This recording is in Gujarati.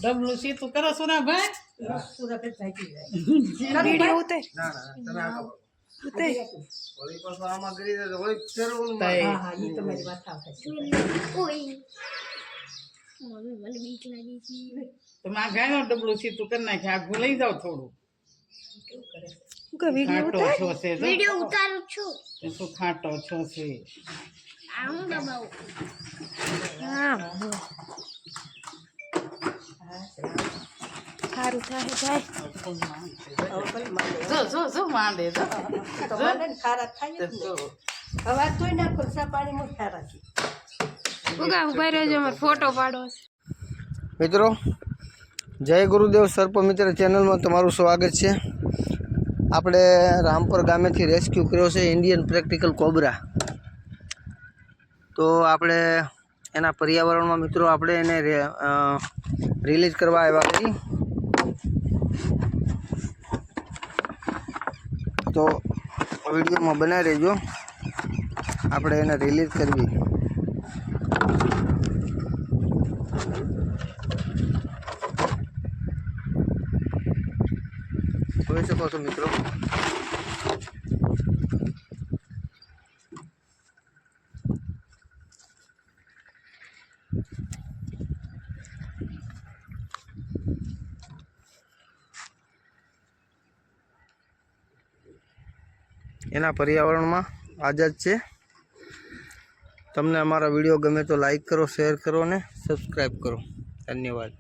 डब्लू सी तू करो सुना भाई पूरा पे जाती है वीडियो उतार ना તમે આ કરો ઉતાર ઓલી પર આમાં કરી દે ઓલી ફેરવું હા હા ઈ તમારી વાત થાય ઓય મમ્મી મને બીક લાગી છે તમે આ ગાયનો ડબ્લુ સી તું કરી નાખ આ ભૂલાઈ જાવ થોડું કેવું કરે હું કે વિડિયો ઉતારું છું શું ખાટો છો છે આમ દબાવું હા સારું થાય જાય જો માંડે જો માંડે ખારા થાય તો હવે તોય ના ખુરસા પાણી માં ખારા છે ઉગા ઉભા રહેજો અમાર ફોટો પાડો મિત્રો જય ગુરુદેવ સર્પ મિત્ર ચેનલમાં તમારું સ્વાગત છે। આપણે રામપર ગામેથી રેસ્ક્યુ કર્યો છે ઇન્ડિયન પ્રેક્ટિકલ કોબરા। તો આપણે એના પર્યાવરણમાં મિત્રો આપણે એને રિલીઝ કરવા આવ્યા છીએ। તો વિડીયોમાં બનાવી રહેજો, આપણે એને રિલીઝ કરવી। જોઈ શકો છો મિત્રો, એના પર્યાવરણમાં આઝાદ છે। તમને અમારા વિડીયો ગમે તો લાઈક કરો, શેર કરો ને સબસ્ક્રાઈબ કરો। ધન્યવાદ।